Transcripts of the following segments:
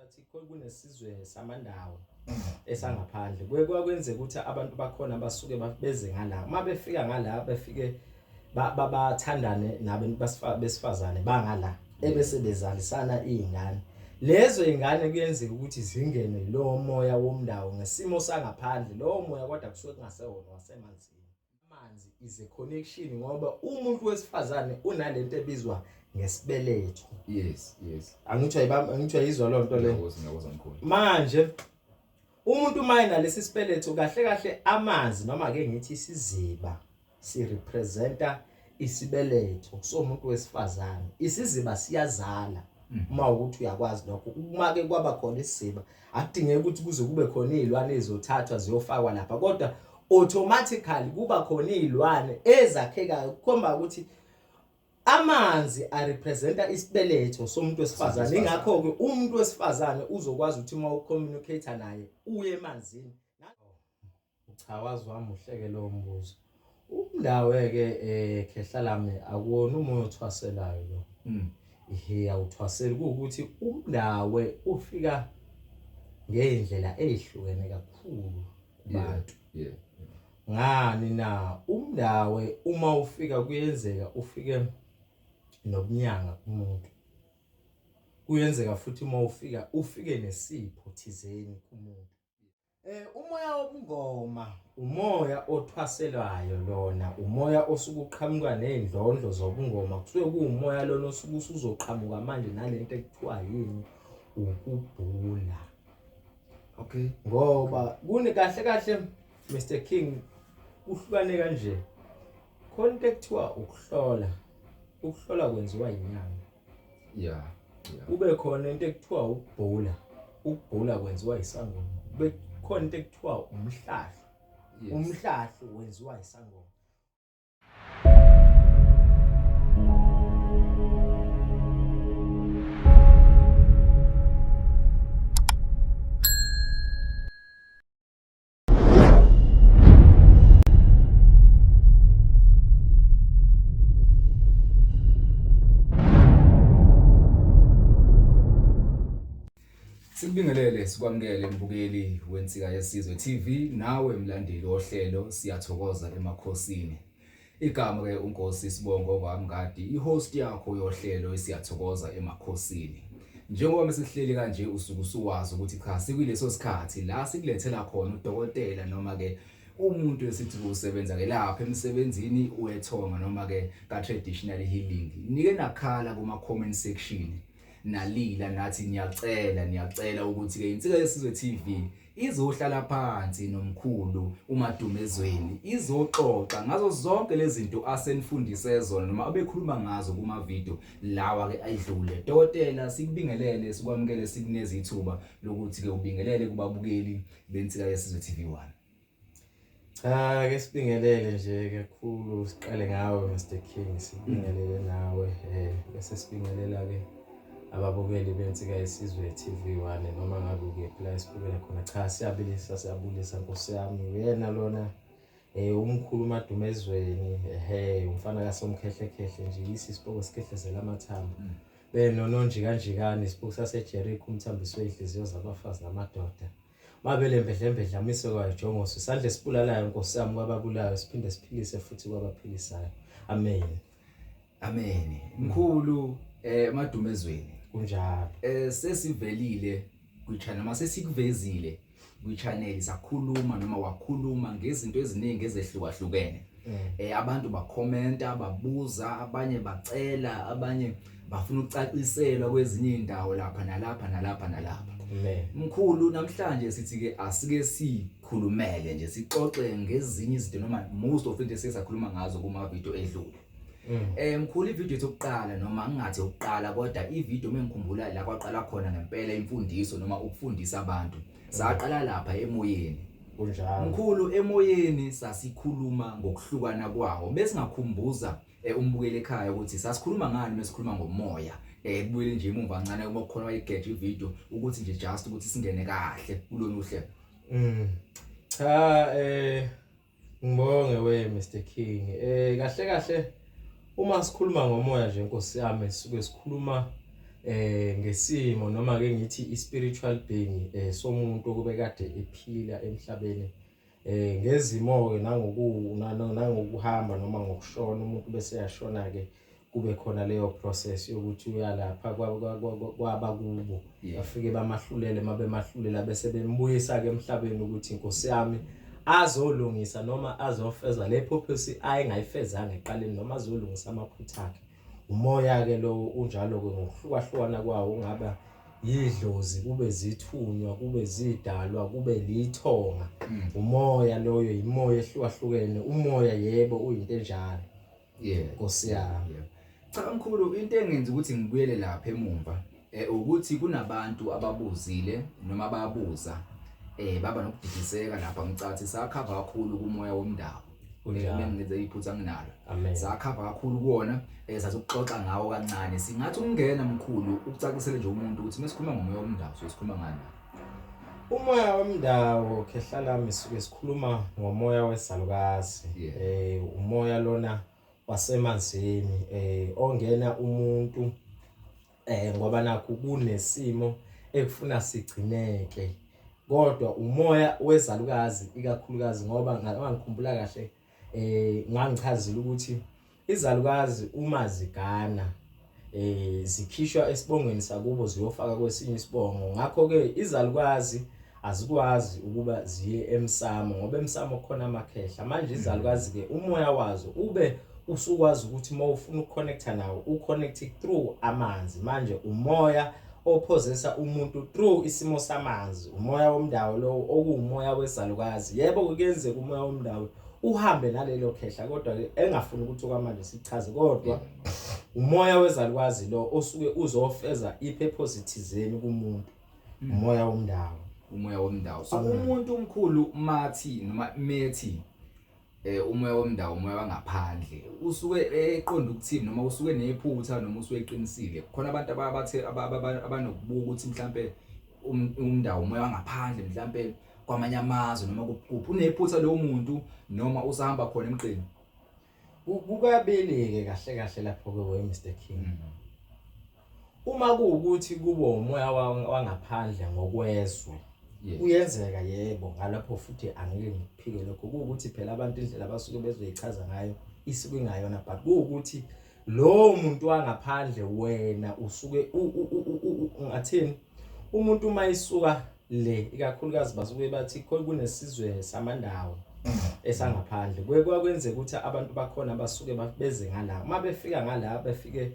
ngathi kunesizwe samandawo esangaphandle kwenzeka ukuthi abantu bakhona basuke beze ngala uma befika ngala befike bathandane nabantu besifazane bangala ebese bezalisana izingane lezo izingane kuyenzeka ukuthi zingene lo moya womndawo ngesimo sangaphandle lo moya kodwa kusuke kungasewona wasemanzini. Amanzi is a connection ngoba umuntu wesifazane unalento ebizwa ngesibeletho. Yes. Angitsho yizwa lonto le. Ngiyakuzwa mkhulu. Manje umuntu mayina lesi sibeletho kahle amanzi noma ake ngithi isiziba si representa isibeletho somuntu wesifazane. Isiziba siyazala uma ukuthi uyakwazi lokho. Uma ke kwaba khona isiziba akudingeki ukuthi kuze kube khona izilwane ezothathwa ziyofakwa lapha kodwa automatically kuba khona izilwane ezakhekayo kukhomba ukuthi amanzi representa isibeletho somuntu wesifazane. Ingakho ke umuntu wesifazane uzokwazi ukuthi uma ucommunicate naye uye emanzini. Cha wazi wami uhleke lo mbuzo. Umndawe ke khehla lami akuwona umoya othwaselayo lo. Awuthwaseli ukuthi umndawe ufika ngeindlela ezihlukene kakhulu kubantu. Ngani na umndawe uma ufika kuyenzeka ufike nobunyanga kumuntu. Kuyenzeka futhi uma ufika ufike nesipho thizeni kumuntu. Umoya wobungoma umoya othwaselwayo lona umoya osuke uqhamuka nezindlondlo zobungoma kusuke kuumoya lona osuke uzoqhamuka manje nalento ekuthiwa yini ukubhula. Okay. Ngoba kune kahle Mr King uhlukane kanje. Khona into ekuthiwa ukuhlola kwenziwa inyanga. Yeah. Kube khona into ekuthiwa ukubhula kwenziwa isangoma. Kube khona into ekuthiwa umhlahlo. Umhlahlo wenziwa isangoma. Sikubingelele sikwamukele mbukeli wensika yesizwe TV nawe mlandeli ohlelo siyathokoza emakhosini. Igama ke uNkosi Sibongo Wamngadi ihost yakho yohlelo esiyathokoza emakhosini. Njengoba mesihleli kanje usuku suwazi ukuthi cha sikuleso sikhathi la sikulethela khona udokotela noma ke umuntu esithi usebenza ke lapha emsebenzini uwethonga noma ke ka traditional healing. Nike nakhala kuma comment section. Nalila nathi niyacela ukuthi ke insika yesizwe TV izohlala phansi nomkhulu uMadumezweni izoxoxa ngazo zonke lezi zinto asenifundise zona noma abekhuluma ngazo kuma video lawa ke ayidlule. Dokotela sikubingelele sikwamukele sikuneze ithuba lokuthi ke ubingelele kubabukeli bensika yesizwe TV1. Cha ke sibingelele nje kakhulu siqale ngawe Mr King sibingelele nawe bese sibingelela ke ababukeli bensika yesizwe TV1 noma ngabe ukepla isibukela khona. Cha siyabulisa Nkosi yami uyena lona umkhulu uMadumezweni umfana kasomkhehle nje isipoko sikhehlezela amathambo benononjikanjikani isipoko saseJericho umthambiso wehliziyo zabafazi namadoda mabele mbedlembedla mise kwajongo isandla esibulalayo Nkosi yami kwababulayo siphinde siphilise futhi kwabaphilisayo. Amen. Mkhulu Madumezweni kunjalo sesivelile kwichannel mase sikuvezile kwichannel sakhuluma noma wakhuluma ngezinto eziningi ezehlukahlukene. Abantu bakhomenta babuza abanye bacela abanye bafuna ukucaciselwa kwezinye indawo lapha nalapha. Mkhulu namhlanje sithi ke asike sikhulumele nje sixoxe ngezinye izinto noma most of into sesakhuluma ngazo kuma video edlule. Mkhulu ivideo yokuqala noma ngingathi ukuqala kodwa ivideo mengikhumbula la kwaqala khona ngempela imfundiso noma ukufundisa abantu saqala lapha emoyeni. Kunjalo Mkhulu emoyeni sasikhuluma ngokuhlukana kwawo bese ngakhumbuza umbukele ekhaya ukuthi sasikhuluma ngani mesikhuluma ngomoya. Kubuyele nje emumva kancane uma kukhona wayigeja ivideo ukuthi nje just ukuthi singene kahle kulona uhlelo. Cha ngibonge we Mr King kahle uma sikhuluma ngomoya nje Nkosi yami sisuke sikhuluma ngesimo noma ke ngithi spiritual being somuntu okube kade ephila emhlabeni ngezimo ke nangokuhamba noma ngokushona umuntu bese yashona ke kube khona leyo process yokuthi uyalapha kwaba kubo bafike bamahlulele mabemahlulela bese bembuyisa ke emhlabeni ukuthi inkosi yami azolungisa noma azofeza le purpose ayengayifezanga eqaleni noma azolungisa amaphutha akhe. Umoya ke lo unjalo ke ngokuhlukahlukana kwawo ungaba yidlozi kube zithunywa kube zidalwa kube lithonga. Umoya loyo imoya ehlukahlukene umoya yebo uyinto enjalo. Nkosi yami. Cha mkhulu into engenza ukuthi ngibuyele lapha emumva ukuthi kunabantu ababuzile noma bayabuza baba nokudidiseka lapha ngicathi sakhava kakhulu kumoya womdawo. Ngenze iphutha nginalo. Sakhava kakhulu kuona sazokuxoxa ngawo kancane. Singathi ungena mkhulu ukucacisele nje umuntu ukuthi mesikhuluma ngomoya womdawo sikhuluma ngani? Umoya womdawo khehla lami sike sikhuluma ngomoya wesalukazi. Umoya lona wasemanzini ongena umuntu ngoba nakho kunesimo ekufuna sigcineke. Kodwa umoya wezalukazi ikakhulukazi ngoba ngangikhumbula kahle ngangichazile ukuthi izalukazi uma zigana zikhishwa esibongweni sakubo ziyofaka kwesinye isibongo. Ngakho ke izalukazi azikwazi ukuba ziye emsamo ngoba emsamo khona amakhehla. Manje izalukazi ke umoya wazo ube usukwazi ukuthi mawufuna ukuconnecta nawo uconnect through amanzi. Manje umoya ophozesa umuntu through isimo samanzi. Umoya womdawo lo okuumoya wezalukazi. Yebo kuyenzeka umoya womdawo uhambe nalelo khehla kodwa ke engafuni ukuthi okwamanje sichaze kodwa umoya wezalukazi lo osuke uzofeza ipurpose thizeni kumuntu. Umoya womdawo. Umoya womdawo. So umuntu omkhulu mathi noma methi umoya womdawo umoya wangaphandle usuke eqonda ukuthini noma usuke nephutha noma usuke eqinisile. Khona abantu abathe abanokubuka ukuthi mhlambe umdawo umoya wangaphandle mhlambe kwamanye amazwe noma kuphi unephutha lo muntu noma usahamba khona emqini. Kukabeleke kahle kahle lapho ke we Mr King. Uma kuukuthi kubo umoya wangaphandle ngokwezwe kuyenzeka yebo ngalapho futhi angeke ngiphike lokho kuukuthi phela abantu indlela abasuke bezoyichaza ngayo isuke ingayona but kuukuthi lo muntu wangaphandle wena usuke ngathini umuntu mayisuka le ikakhulukazi basuke bathi kunesizwe samandawo esangaphandle kwenzeka ukuthi abantu bakhona basuke beze ngala uma befika ngala befike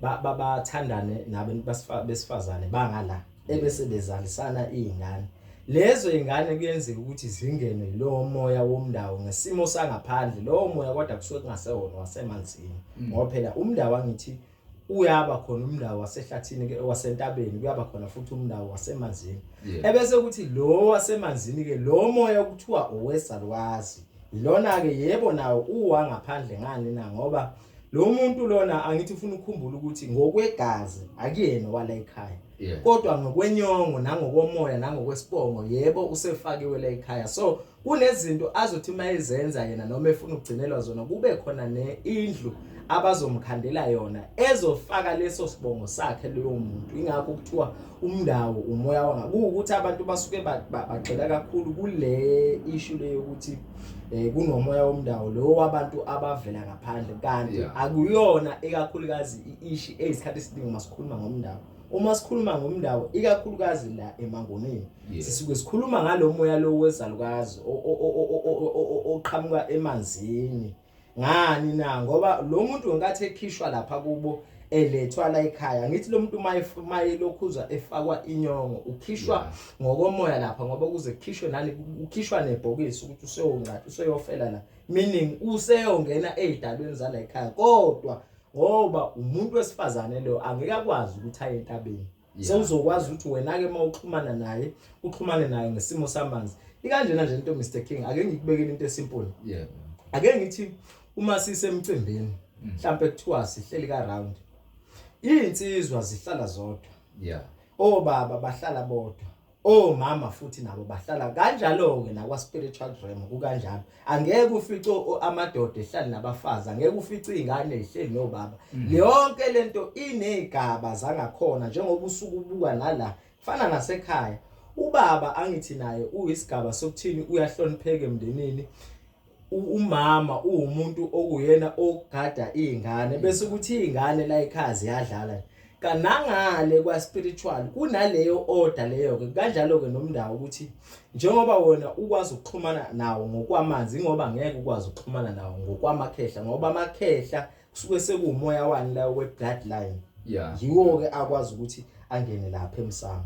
bathandane nabantu besifazane bangala ebese bezalisana izingane. Lezo izingane kuyenzeka ukuthi zingene lo moya womdawo ngesimo sangaphandle lo moya kodwa kusuke kungasewona wasemanzini ngoba phela umdawo angithi uyaba khona umdawo wasehlathini ke wasentabeni kuyaba khona futhi umdawo wasemanzini. Ebese ukuthi lo wasemanzini ke lo moya ukuthiwa owesalukazi ilona ke yebo nawo uwangaphandle ngani na ngoba lo muntu lona angithi ufuna ukukhumbula ukuthi ngokwegazi akuyena wala ekhaya kodwa ngokwenyongo nangokomoya nangokwesibongo yebo usefakiwe la ekhaya. So kunezinto azothi mayezenza yena noma efuna ukugcinelwa zona kube khona neindlu abazomkhandela yona ezofaka leso sibongo sakhe leyo muntu. Ingakho kuthiwa umdawo umoya ukuthi abantu basuke bagxila kakhulu kule issue leyo ukuthi kunomoya womdawo lo wabantu abavela ngaphandle kanti akuyona ekakhulukazi iissue ezisikhathi esiningi masikhuluma ngomdawo. Uma sikhuluma ngomdawo ikakhulukazi la emangoneni sisuke sikhuluma ngalomoya lo wezalukazi oqhamuka emanzini. Ngani na ngoba lo muntu ngathi ekhishwa lapha kubo elethwa la ekhaya ngithi lo muntu mayelokhuzwa efakwa inyongo ukhishwa ngokomoya lapha ngoba kuze kukhishwe nani ukhishwa nebhokisi ukuthi useyonqathi useyofela la meaning useyongena ezidalweni zala ekhaya kodwa ngoba umuntu wesifazane lo angeke akwazi ukuthi aye entabeni. Sewuzokwazi ukuthi wena ke mawuxhumana naye uxhumane naye ngesimo samanzi ikanjena nje into Mr King ake ngikubekele into esimple. Ake ngithi uma sisemcimbini mhlambe kuthiwa sihleli ka round insizwa zihlala zodwa obaba bahlala bodwa omama futhi nabo bahlala kanjalo ke nakwa spiritual realm kukanjalo. Angeke ufice amadoda ehlali nabafazi, angeke ufice izingane ehleli nobaba. Yonke lento inezigaba zangakhona njengoba usuku ubuka nala kufana nasekhaya. Ubaba angithi naye uyisigaba sokuthini uyahlonipheka emndenini. Umama umuntu okuyena ogada izingane bese kuthi izingane la ekhaya ziyadlala. Kanangale kwa spiritual kunaleyo order leyo ke kanjalo ke nomndawo ukuthi njengoba wena ukwazi ukuxhumana nawo ngokwamanzi ngoba ngeke ukwazi ukuxhumana nawo ngokwamakhehla ngoba amakhehla kusuke sekuumoya wani la we bloodline. Yiwo ke akwazi ukuthi angene lapha emsamo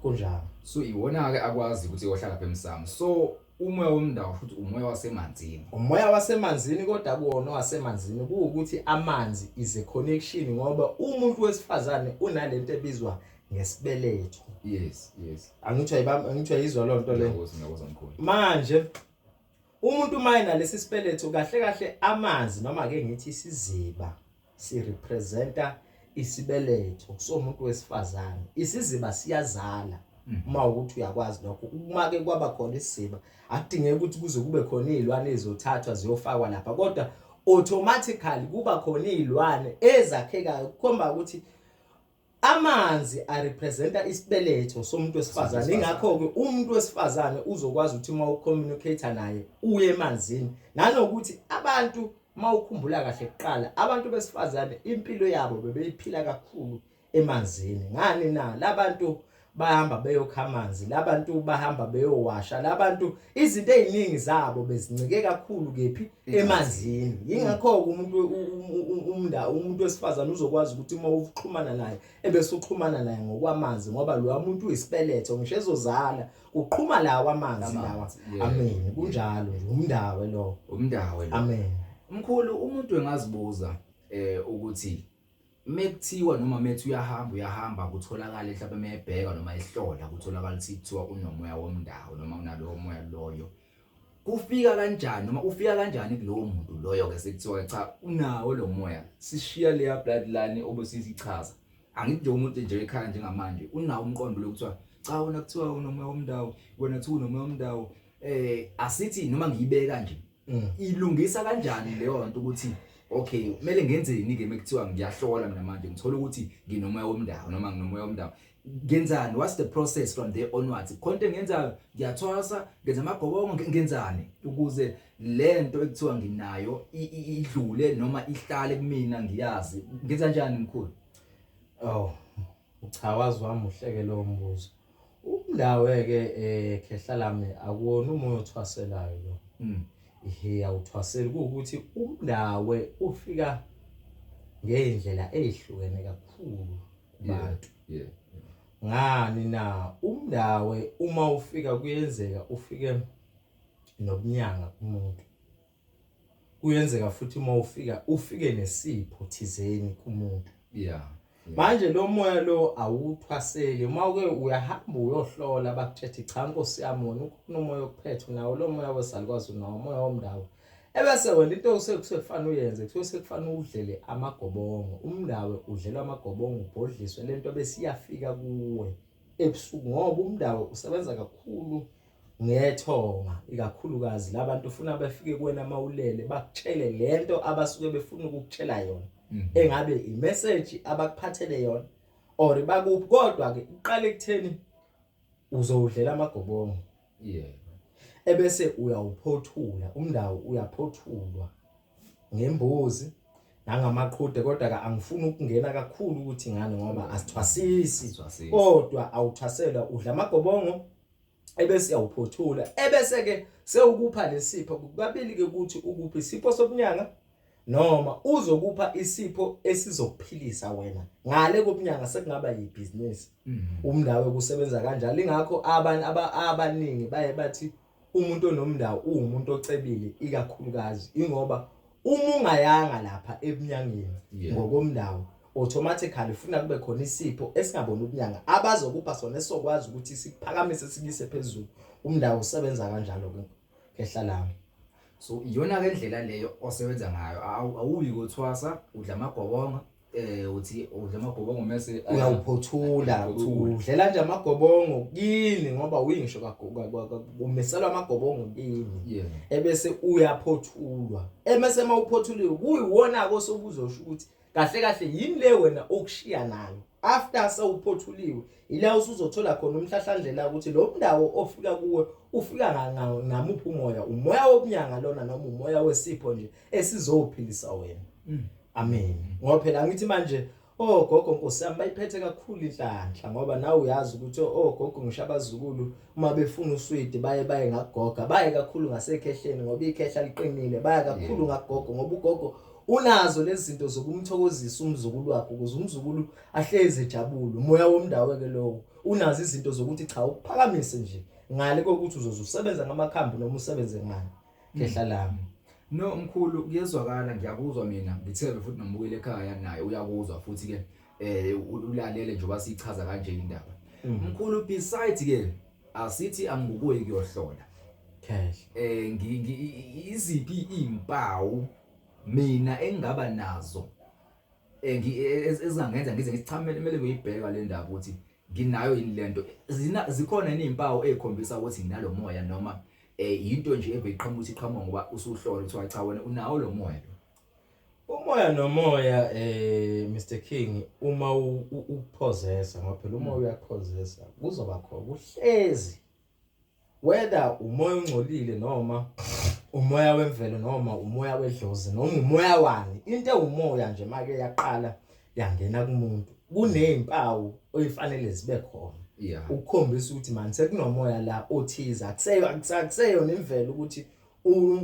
kunjalo. So iwona ke akwazi ukuthi yohlala lapha emsamo. So umoya womndawo futhi umoya wasemanzini. Umoya wasemanzini kodwa kuwona wasemanzini kuukuthi amanzi is a connection ngoba umuntu wesifazane unalento ebizwa ngesibeletho. Yes. Angithiwa izwa lonto le. Ngiyakuzwa mkhulu. Manje umuntu mayina lesi sibeletho kahle amanzi noma ake ngithi isiziba si representa isibeletho somuntu wesifazane. Isiziba siyazala. Uma ukuthi uyakwazi lokho uma ke kwaba khona isiziba akudingeki ukuthi kuze kube khona izilwane ezothathwa ziyofakwa lapha kodwa automatically kuba khona izilwane ezakhekayo kukhomba ukuthi amanzi arepresenta isibeletho somuntu wesifazane. Ingakho ke umuntu wesifazane uzokwazi ukuthi uma ucommunicate naye uye emanzini nanokuthi abantu mawukhumbula kahle kuqala abantu besifazane impilo yabo bebeyiphila kakhulu emanzini. Ngani na labantu bahamba beyokha amanzi, labantu bahamba beyowasha, labantu izinto eziningi zabo bezincike kakhulu kephi emanzini. Ingakho umuntu wesifazane uzokwazi ukuthi uma uxhumana naye ebese uxhumana naye ngokwamanzi ngoba lo muntu uyisibeletho ngisho ezozala uqhuma lawa amanzi lawa. Amen. Kunjalo nje umndawe lo. Amen. Mkhulu umuntu engazibuza ukuthi mekuthiwa noma methi uyahamba kutholakala mhlawumbe mebheka noma ihlola kutholakala ukuthi kuthiwa unomoya womndawo noma unalowo moya loyo kufika kanjani noma ufika kanjani kulowo muntu loyo ke sekuthiwa cha unawo lo moya sishiya leya bloodline obusisichaza angithi nje umuntu nje ekhaya njengamanje unawo umqondo lokuthiwa cha wona kuthiwa unomoya womndawo wena kuthiwa unomoya womndawo asithi noma ngiyibeka nje ilungisa kanjani leyo nto ukuthi okay kumele ngenzeni ke mekuthiwa ngiyahlola mina manje ngithola ukuthi nginomoya womndawo noma nginomoya womndawo ngenzani what's the process from there onwards konke ngenzayo ngiyathwasa ngenza amagobongo ngenzani ukuze lento ekuthiwa nginayo idlule noma ihlale kumina ngiyazi ngenza kanjani mkhulu. Uchawazi wami uhleke lo mbuzo. Umndawo ke khehla lami akuwona umoya othwaselayo lo. Awuthwaseli ukuthi umndawe ufika ngeindlela ezihlukene kakhulu kubantu. Ngani na umndawe uma ufika kuyenzeka ufike nobunyanga kumuntu. Kuyenzeka futhi uma ufike nesipho thizeni kumuntu. Manje lo moya lo awuthwaseli uma uke uyahamba uyohlola bakuthethe cha Nkosi yami wona unomoya ophethe nawo lo moya wesalukwazi unawo umoya womndawo. Ebese wena into sekufana uyenze sekufana udlele amagobongo. Umndawo udlelwa amagobongo ubhodliswe lento bese iyafika kuwe ebusuku ngoba umndawo usebenza kakhulu ngethonga ikakhulukazi labantu ufuna befike kuwena mawulele bakutshele lento abasuke befuna ukukutshela yona. Engabe imessage abakuphathele yona or bakuphi kodwa ke uqale ekutheni uzowudlela amagobongo. Ebese uyawuphothula umndawo uyaphothulwa ngembuzi nangamaqhude kodwa ke angifuni ukungena kakhulu ukuthi ngani ngoba asithwasisi kodwa awuthwaselwa udla amagobongo ebese uyawuphothula ebese ke sewukupha lesipho kubabili ke ukuthi ukuphi isipho sobunyanga noma uzokupha isipho esizokuphilisa wena ngale kobunyanga sekungaba yibusiness. Umndawo kusebenza kanjalo ingakho abaningi baye bathi umuntu onomndawo umuntu ocebile ikakhulukazi ingoba uma ungayanga lapha ebunyangeni ngokomndawo automatically ufuna kube khona isipho esingabona ubunyanga abazokupha sona esokwazi ukuthi sikuphakamise sikise phezulu. Umndawo usebenza kanjalo ke khehla lami. So iyona ke indlela leyo osebenza ngayo awuyi kothwasa udla amagobonga uthi udla amagobongo mase uyawuphothula udlela nje amagobongo kini ngoba uyingisho umiselwa amagobongo kini ebese uyaphothulwa emase mawuphothulile kuyiwona ko sobuzosho ukuthi kahle kahle yini le wena okushiya nayo after sewuphothuliwe ila usuzothola khona umhlahlandlela ukuthi lo ndawo ofika kuwe ufika ngamuphi umoya wobunyanga lona noma umoya wesipho nje esizophilisa wena. Amen. Ngoba phela ngithi manje gogo Nkosi yami bayiphethe kakhulu inhlanhla ngoba nawe uyazi ukuthi gogo ngisho abazukulu uma befuna uswidi baye ngagoga baye kakhulu ngasekhehleni ngoba ikhehla liqinile baya kakhulu ngagogo ngoba ugogo unazo lezi zinto zokumthokozisa umzukulu wakhe ukuze umzukulu ahleze ejabule umoya womndawo ke lowo unazo izinto zokuthi cha ukuphakamise nje ngale kokuthi uzosebenza ngamakhambi noma usebenze ngani khehla lami. No mkhulu kuyezwakala ngiyakuzwa mina ngithebe futhi nomukele ekhaya naye uyakuzwa futhi ke ulalele nje basichaza kanje indaba. Mkhulu besides ke asithi angibuye kuyohlola. Iziphi izimpawu mina engaba nazo ezangenza ngize ngichamele kumele ngiyibheka le ndaba ukuthi nginayo yini lento zikhona izimpawu ezikhombisa ukuthi nginalomoya noma into nje ebeyiqhamuka ukuthi iqhamuka ngoba usuhlola ukuthi cha wena unawo lo moya lo. Umoya nomoya Mr King uma uphozesa ngoba phela umoya uyaphozesa kuzoba khona uhlezi whether umoya ongcolile noma umoya wemvelo noma umoya wedlozi noma umoya wani into ewumoya nje make yaqala yangena kumuntu kunezimpawu oyifanele zibe khona. Ukukhombisa ukuthi manje sekunomoya la othiza akuseyo nemvelo ukuthi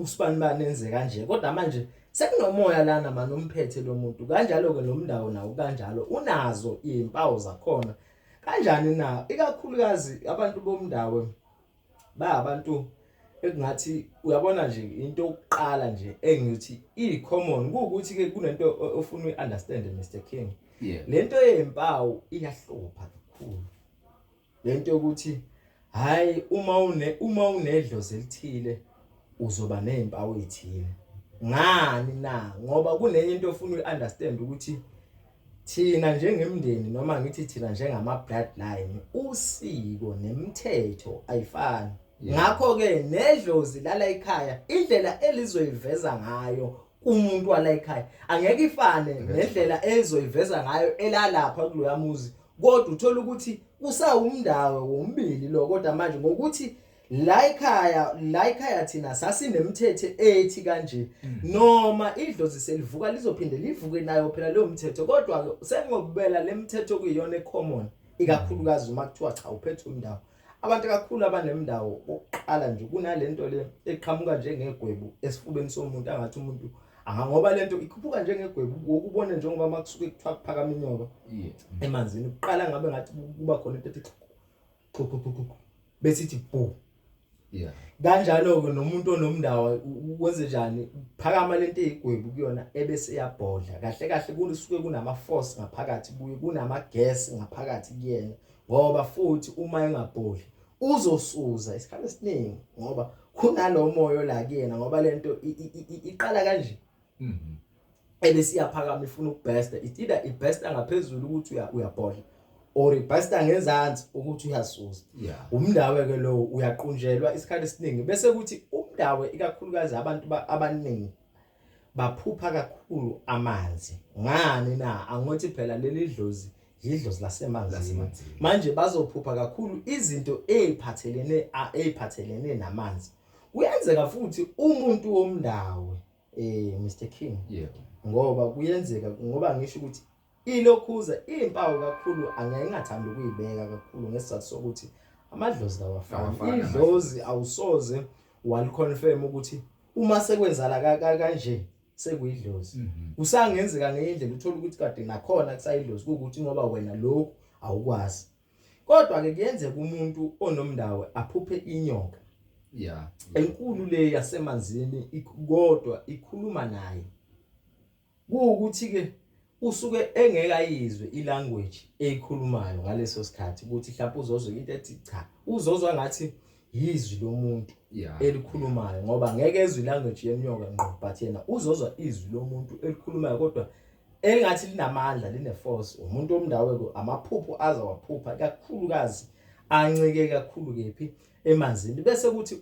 usibanibani enze kanje kodwa manje sekunomoya lana manje umphethe lo muntu kanjalo ke nomndawo nawo kanjalo unazo izimpawu zakhona kanjani na ikakhulukazi abantu bomndawo abantu ekungathi uyabona nje into yokuqala nje engithi icommon ukuthi ke kunento ofuna uyiunderstand Mr King. Lento yezimpawu iyahlupha kakhulu lento ukuthi hayi uma unedlozi elithile uzoba nezimpawu ezithile ngani na ngoba kunenye into ofuna uyiunderstand ukuthi thina njengemndeni noma ngithi thina njengama bloodline usiko nemithetho ayifani. Ngakho ke nedlozi lala ekhaya indlela elizoyiveza ngayo umuntu wala ekhaya angeke ifane nendlela ezoyiveza ngayo elalapha kuloya muzi kodwa uthola ukuthi usawumndawo wombili lo kodwa manje ngokuthi la ekhaya thina sasinemithetho ethi kanje noma idlozi selivuka lizophinde livuke nayo phela leyo mthetho kodwa sengokubela lemithetho kuyiyona ecommon ikakhulukazi uma kuthiwa cha uphethe umndawo abantu kakhulu abanemndawo oqala nje kunalento le eqhamuka njengegwebu esifubeni somuntu angathi umuntu ngoba lento ikhuphuka njengegwebu ukubona njengoba makusuke kuthiwa kuphakama inyoka emanzini uqala ngabe ngathi kuba khona into ethi bese ithi bo kanjalo ke nomuntu onomndawo ukwenze njani phakama lento eyigwebu kuyona ebese yabhodla kahle kahle kusuke kunama force ngaphakathi kuye kunama gas ngaphakathi kuyena ngoba futhi uma engabhodli uzosuza isikhathi esiningi ngoba kunalo moyo la kuyena ngoba lento iqala kanje ebese iyaphakama ifuna ukubesta itida ibesta ngaphezulu ukuthi uyabhodla or ibesta ngezansi ukuthi uyasuza umndawo ke lo uyaqunjelwa isikhathi esiningi bese kuthi umndawo ikakhulukazi abantu abaningi baphupha kakhulu amanzi ngani na angothi phela leli dlozi yidlozi lasemanzini manje bazophupha kakhulu izinto eziphathelene namanzi kuyenzeka futhi umuntu womndawo Mr King ngoba kuyenzeka ngoba ngisho ukuthi ilokhuza izimpawu kakhulu angeke ngathanda ukuyibeka kakhulu ngesizathu sokuthi amadlozi awafani idlozi awusoze waliconfirm ukuthi uma sekwenzala kanje sekuyidlozi usangenzeka ngendlela uthola ukuthi kade nakhona kusayidlozi ukuthi ngoba wena lokhu awukwazi kodwa ke kuyenzeka umuntu onomndawo aphuphe inyoka enkulu le yasemanzini kodwa ikhuluma naye ukuthi ke usuke engeke ayizwe ilanguage eyikhulumayo ngaleso sikhathi ukuthi mhlawumbe uzozwe into ethi cha uzozwa ngathi yizwi lomuntu elikhulumayo ngoba ngeke ezwe ilanguage yenyoka ngqo but yena uzozwa izwi lomuntu elikhulumayo kodwa elingathi linamandla line-force umuntu omndawo amaphupho azawaphupha kakhulukazi ancike kakhulu kephi emanzini bese kuthi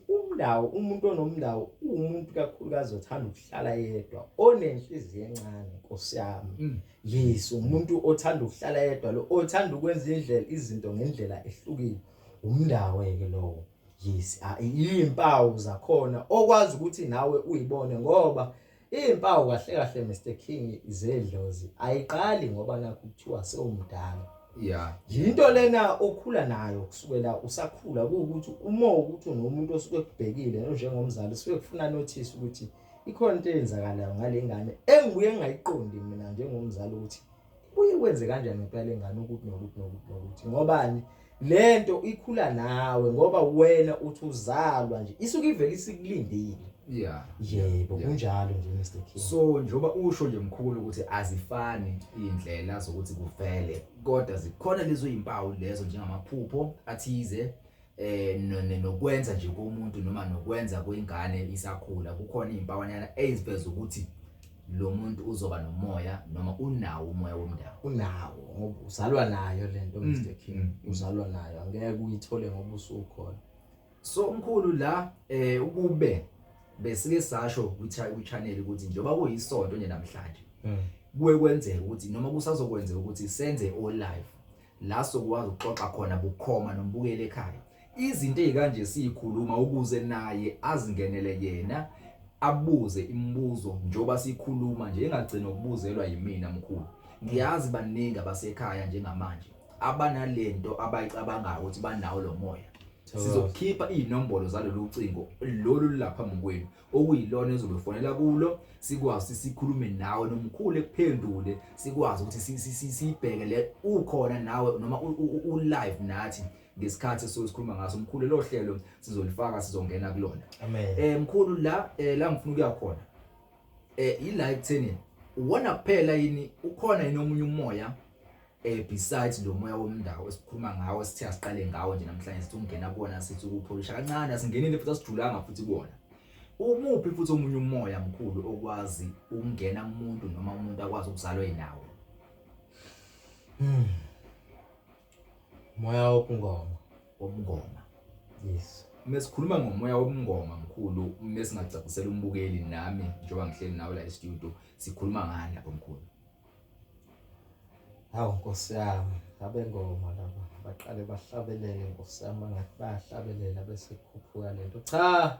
umuntu onomndawo umuntu kakhulukazi othanda ukuhlala yedwa onenhliziyo encane Nkosi yami yes umuntu othanda ukuhlala yedwa lo othanda ukwenza izinto ngendlela ehlukile umndawo ke lowo yes izimpawu zakhona okwazi ukuthi nawe uyibone ngoba izimpawu kahle kahle Mr King izedlozi ayiqali ngoba nakho kuthiwa sewumdala yeah into lena okhula nayo kusukela usakhula ukuthi uma ukuthi unomuntu osuke kubhekile njengomzali suke kufuna notice ukuthi ikhona into eyenzakalayo ngale ngane engibuye ngayiqondi mina njengomzali ukuthi uye wenze kanjani impela engane ukuthi nokuthi ngobani lento ikhula nawe ngoba wena uthi uzalwa nje isuke ivele isikulindile yeah yebo kunjalo nje Mr King so njoba usho nje mkhulu ukuthi azifani indlela zokuthi kuvele kodwa zikhona lezo izimpawu lezo njengamaphupho athize nokwenza nje komuntu noma nokwenza kwengane isakhula kukhona izimpawanyana eziveza ukuthi lo muntu uzoba nomoya noma unawo umoya womndawo unawo ngoba uzalwa nayo lento Mr King uzalwa nayo angeke uyithole ngoba usukhona so mkhulu la ukube besike sasho ku-channel ukuthi njoba kuyisonto nje namhlanje kuwe kwenzeka ukuthi noma kusazokwenzeka ukuthi senze all live la sokwazi ukuxoxa khona bukhoma nombukele ekhaya izinto ezikanje sikhuluma ukuze naye azingenele yena abuze imibuzo njoba sikhuluma nje engagcina ukubuzelwa yimina mkhulu ngiyazi baningi abasekhaya njengamanje abanalento abayicabangayo ukuthi banawo lo moya sizokhipha inombolo zalolu ucingo lolu lapha mkwenu okuyilona ezobefonela kulo sikwazi sikhulume nawe nomkhulu ekuphendule sikwazi ukuthi sibheke le ukhona nawe noma u live nathi ngesikhathi sosikhuluma ngaso mkhulu lo hlelo sizolifaka sizongena kulona amen mkhulu la ngifuna ukuya khona ila ekutheni uwona kuphela yini ukhona yini omunye umoya besides lo moya womndawo esikhuluma ngawo sithe asiqale ngawo nje namhlanje sithi ungena kuona sithi ukupholisha kancane asingenile futhi asijulanga futhi kuona umuphi futhi omunye umoya mkhulu okwazi ukungena umuntu noma umuntu akwazi ukuzalwa inawo moya wobungoma yes mesikhuluma ngomoya womngoma mkhulu mesingacacisela umbukeli nami njengoba ngihleli nawe la e-studio sikhuluma ngani lapho mkhulu hawu Nkosi yami abengoma laba baqale bahlabelele Nkosi yami ngathi bayahlabelela bese kukhuphuka lento cha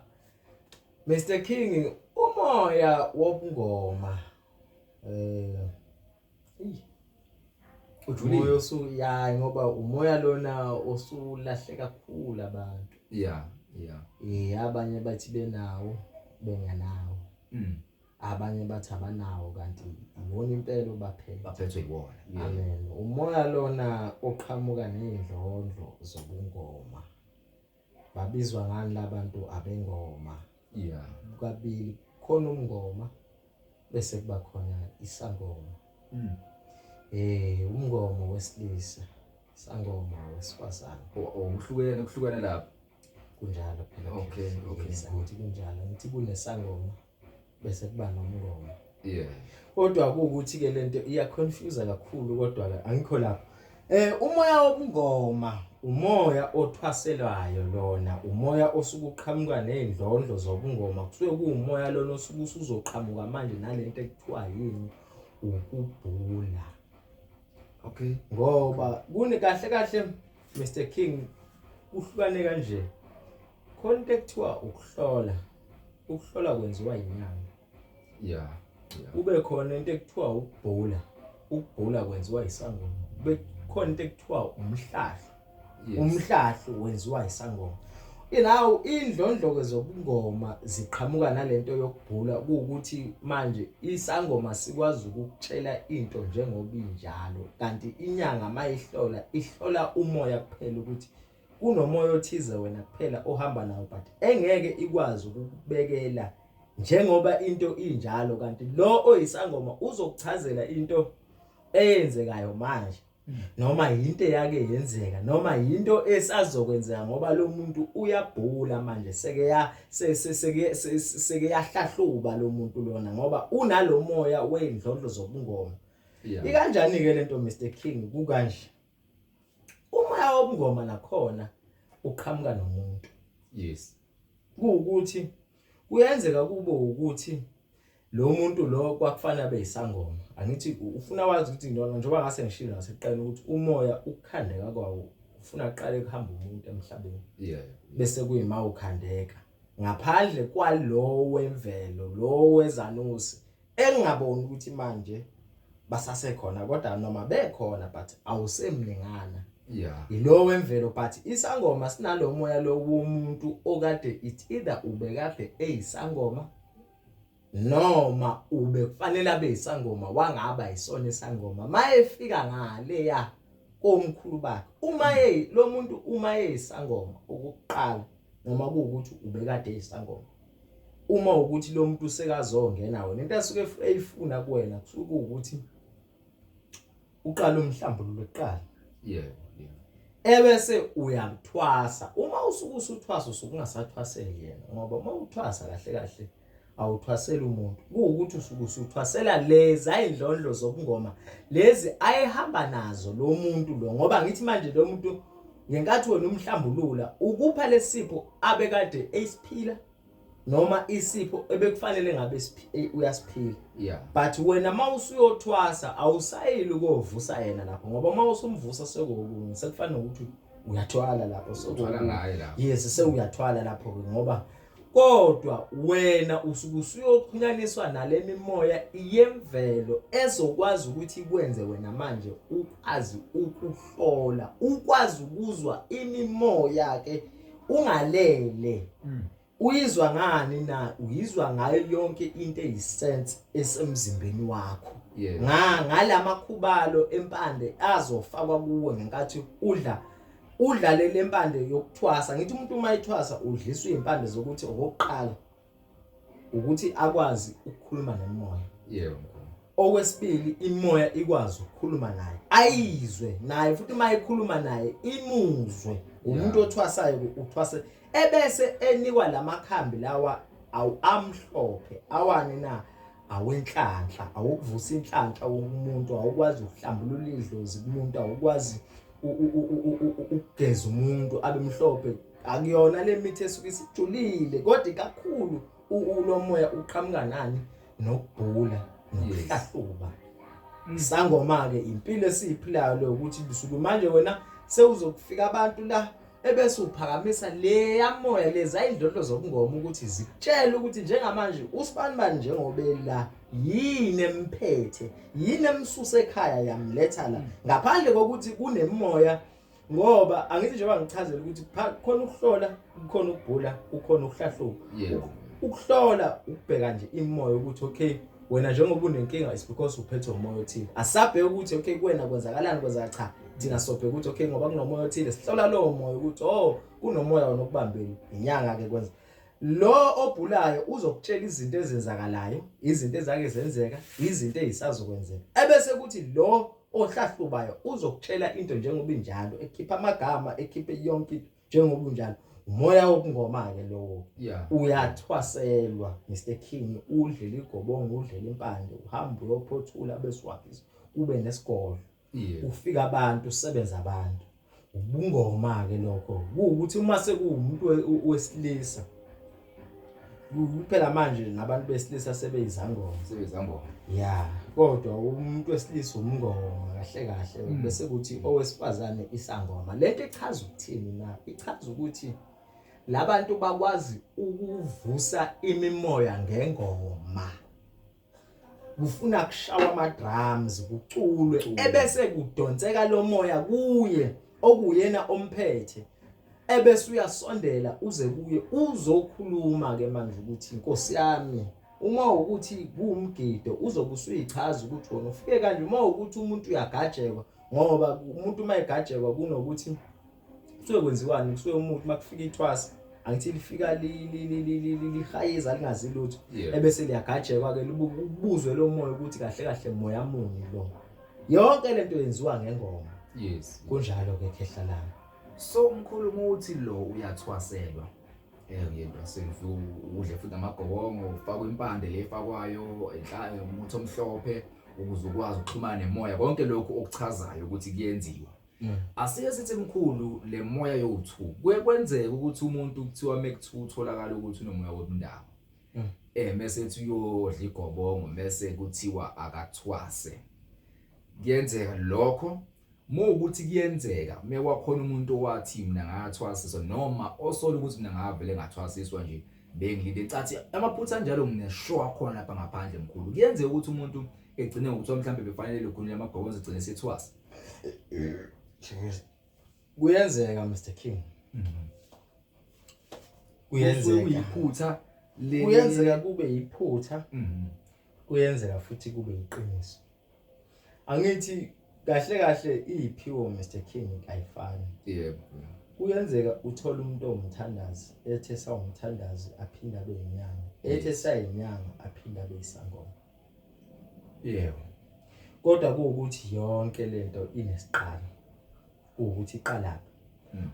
Mr King umoya wobungoma umoya osuyayi ngoba umoya lona osulahle kakhulu abantu yeah abanye bathi benawo benganawo abanye bathi abanawo kanti iwona impela baphethwe yiwona amen umoya lona oqhamuka nezindlondlo zobungoma babizwa ngani labantu abengoma kabili khona umngoma bese kuba khona isangoma umngoma wesilisa isangoma wesifazane ukuhlukana lapho kunjalo phela okay ngithi kunjalo ngithi kunesangoma bese kuba nomngoma yeah kodwa ukuthi ke lento iya confuse kakhulu kodwa ke angikho lapho umoya wobungoma umoya othwaselwayo lona umoya osukuqhamuka nezindlondlo zobungoma kusuke kuumoya lona osuke uzoqhamuka manje nalento ekuthiwa yini ukubhula okay ngoba kune kahle Mr King kuhlukane kanje khona into ekuthiwa ukuhlola kwenziwa inyanga yeah kube khona into ekuthiwa ukubhula kwenziwa isangoma kube khona into ekuthiwa umhlahlo wenziwa isangoma nawo indlondlo zobungoma ziqhamuka nalento yokubhula ukuthi manje isangoma sikwazi ukutshela into njengoba injalo kanti inyanga ihlola umoya kuphela ukuthi kunomoya othize wena kuphela ohamba nawo but engeke ikwazi ukubekela njengoba into injalo kanti lo oyisangoma uzokuchazela into eyenzekayo manje noma into yake yenzeka noma into esazokwenzeka ngoba lo muntu uyabhula manje seke yahlahluba lo muntu lona ngoba unalomoya weindlondlo zobungoma Yeah. Ikanjani ke lento Mr King kukanje. Umoya wobungoma nakhona uqhamuka nomuntu. Yes. Kuukuthi kuyenzeka kube ukuthi lo muntu lo kwakufanele abe isangoma. Angithi ufuna wazi ukuthi njengoba ngase ngishilo ngaseqala ukuthi umoya ukukhandeka kwawo ufuna aqale kuhamba umuntu emhlabeni. Yeah. Bese kuyima ukhandeka. Ngaphandle kwalo wemvelo, lo wezanusi engingaboni ukuthi manje basasekhona kodwa noma bekhona but awusemningana. Yeah. Ilo wemvelo but isangoma sinalo moya lo womuntu okade it either ubekade eyisangoma noma ube kufanele abe isangoma wangaba isona isangoma mayefika ngale ya komkhulu bakhe lo muntu uma eyisangoma ukuqala noma kuukuthi ubekade eyisangoma uma ukuthi lo muntu sekazongena wena into asuke eyifuna kuwena kusuke ukuthi uqala umhlambululo eqala. Yeah. Ebese uyamthwasa uma usukuthwasa usukungasathwaseli yena ngoba uma uthwasa kahle awuthwasela umuntu kuukuthi usukuthwasela lezi indlondlo zobungoma lezi ayehamba nazo lo muntu lo ngoba ngithi manje lo muntu ngenkathi wena umhlambulula ukupha lesipho abekade esiphila noma isipho ebekufanele ngabe uyasiphila. Yeah. But wena mawusuyothwasa awusayili ukuvusa yena lapho ngoba mawusumvusa sekukunye sekufanele ukuthi uyathwala lapho Uthwala ngaye lapho. Yes sewuyathwala lapho ngoba kodwa wena usukusuyoxhunyaniswa nale mimoya yemvelo ezokwazi ukuthi ikwenze wena manje ukwazi ukuhlola ukwazi ukuzwa imimoya ke ungalele. Uyizwa ngani na uyizwa ngayo yonke into eyisense esemzimbeni wakho. Yeah. Ngalamakubalo empande azofakwa kuwe ngenkathi udla lele mpande yokuthwasa. Ngithi umuntu uma ithwasa udliswa impande zokuthi okokuqala ukuthi akwazi ukukhuluma nemoya. Yeah. Okwesibili imoya ikwazi ukukhuluma naye ayizwe naye futhi uma ikhuluma naye imuzwe umuntu othwasayo uthwase ebese enikwa lamakhambi lawa amhlophe awani na awenhlanhla awukuvusa inhlanhla womuntu awukwazi ukuhlambulula idlozi kumuntu awukwazi ukugeza umuntu abe mhlophe akuyona le mithi esuke isijulile kodwa kakhulu ulomoya uqhamuka nani nokubhula nokuhlahluba. Sangoma ke impilo esiphilayo lo ukuthi bisuku manje wena sewuzokufika abantu la ebese uphakamisa le yamoya lezi ayindlondlo zobungoma ukuthi zikutshela ukuthi njengamanje usibanibani njengobeli la yini emphethe yini emsusa ekhaya yamletha la ngaphandle kokuthi kunemoya ngoba angithi njengoba ngichazela ukuthi khona ukuhlola kukhona ukubhula kukhona ukuhlahluba. Ukuhlola ukubheka nje imoya ukuthi okay wena njengoba unenkinga is because uphethe umoya othile asabhe ukuthi okay kuwena kwenzakalani kwenza cha thina sobhe ukuthi okay ngoba kunomoya othile sihlola lowo moya ukuthi kunomoya onokubambela inyanga ke kwenza lo obhulayo uzokutshela izinto ezenzakalayo izinto ezake zenzeka izinto ezisazokwenzeka ebese kuthi lo ohlahlubayo uzokutshela into njengoba injalo ekhipha amagama ekhiphe yonke into njengoba unjalo umoya wobungoma ke lo. Uyathwaselwa Mr King udlela igobongo udlela impande uhamba uyophothula bese waphisa ube nesigolo. Ufika abantu usebenza abantu ubungoma ke lokho ukuthi uma sekuumuntu wesilisa kuphela manje nabantu besilisa sebeyizangoma yeah kodwa umuntu wesilisa umngoma kahle bese kuthi owesifazane isangoma. Lento ichaza ukuthini na ichaza ukuthi labantu bakwazi ukuvusa imimoya ngengoma kufuna kushawa ama drums kuculwe ebese kudonseka lo moya kuye okuyena omphethe ebese uyasondela uze kuye uzokhuluma ke manje ukuthi inkosi yami uma ukuthi kuumgido uzobe usuyichaza ukuthi wona ufike kanje uma ukuthi umuntu uyagajekwa ngoba umuntu mayigajekwa kunokuthi kusuke kwenziwani kusuke umuntu makufika ithwasa angithi lifika lihayiza lingazi lutho ebese liyagajekwa ke libuzwe lo moya ukuthi kahle moya muni lo yonke lento yenziwa ngengoma. Yes kunjalo ke khehlalana. So umkhulumo uthi lo uyathwaselwa yento selufika udle futhi amagobongo ufaka impande le efakwayo enhlayo umuntu omhlophe ukuze ukwazi ukuxhumana nemoya konke lokho okuchazayo ukuthi kuyenziwa. Asike sithi mkhulu le moya yothu kwenzeka ukuthi umuntu kuthiwa mekuthiwa utholakala ukuthi unomoya wobundaba mase ethi uyodla igobongo mase kuthiwa akathwase kuyenzeka lokho ukuthi kuyenzeka mekwakhona umuntu owathi mina ngathwasiswa noma osola ukuthi mina ngavele ngathwasiswa nje bengilinde cathi amaphutha kanjalo ngineshow akhona lapha ngaphandle mkhulu kuyenzeka ukuthi umuntu egcine ukuthi mhlambe befanele ukukhuluma amagobongo egcine esethwasa. Kuyenzeka Mr King. Kuyiphutha kuyenzeka kube yiphutha. Kuyenzeka futhi kube iqiniso. Angithi kahle iphiwo Mr King ayifani. Yebo. Kuyenzeka uthola umuntu omthandazi ethe sawumthandazi aphinda abe inyanga ethe sayinyanga aphinda abe isangoma. Yebo. Kodwa kuukuthi yonke lento inesiqalo ukuthi iqala.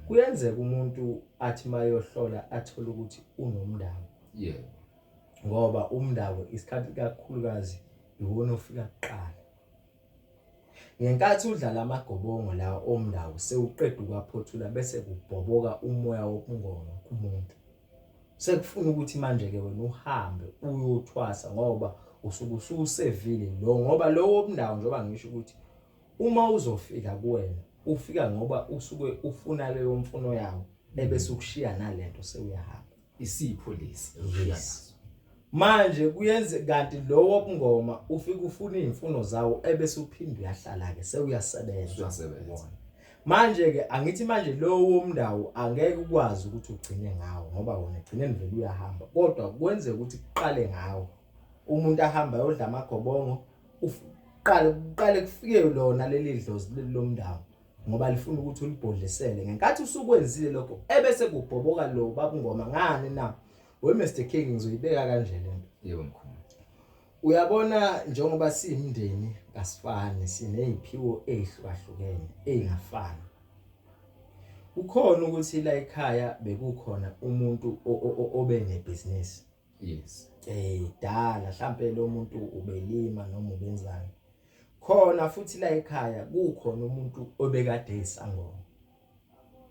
Kuyenzeka umuntu athi mayohlola athola ukuthi unomndabo. Yebo. Ngoba umndabo isikhathi kakhulukazi iwona ofika kuqala. Ngenkathi udlala amagobongo la omndabo sewuqeda ukwaphothula bese kubhoboka umoya wobungoma kumuntu. Sekufuna ukuthi manje ke wena uhambe uyothwasa ngoba usuke usevile lo ngoba lo womndabo njengoba ngisho ukuthi uma uzofika kuwena ufika ngoba usuke ufuna leyo mfuno yawo ebese ukushiya nalento sewuyahamba isipho lesi manje kuyenze kanti lo wobungoma ufika ufuna izimfuno zawo ebese uphinde uyahlala ke sewuyasebenza. Manje ke angithi manje lo womndawo angeke ukwazi ukuthi ugcine ngawo ngoba wona egcineni vele uyahamba kodwa kwenze ukuthi kuqale ngawo umuntu ahamba yodla amagobongo uqale kufike lona leli dlozi lomndawo ngoba lifuna ukuthi ulibhodlisele ngenkathi usukwenzile lokho ebese kubhoboka lo babungoma ngani na we Mr King ngizoyibeka kanje lento. Yebo mkhulu. Uyabona njengoba siyimndeni kasifani sineziphiwo ezihlukahlukene ezingafani. Ukhona ukuthi la ekhaya bekukhona umuntu obenebhizinisi. Yes. Dala mhlambe lo muntu ubelima noma ubenzani. Khona futhi la ekhaya kukhona umuntu obekade isangoma.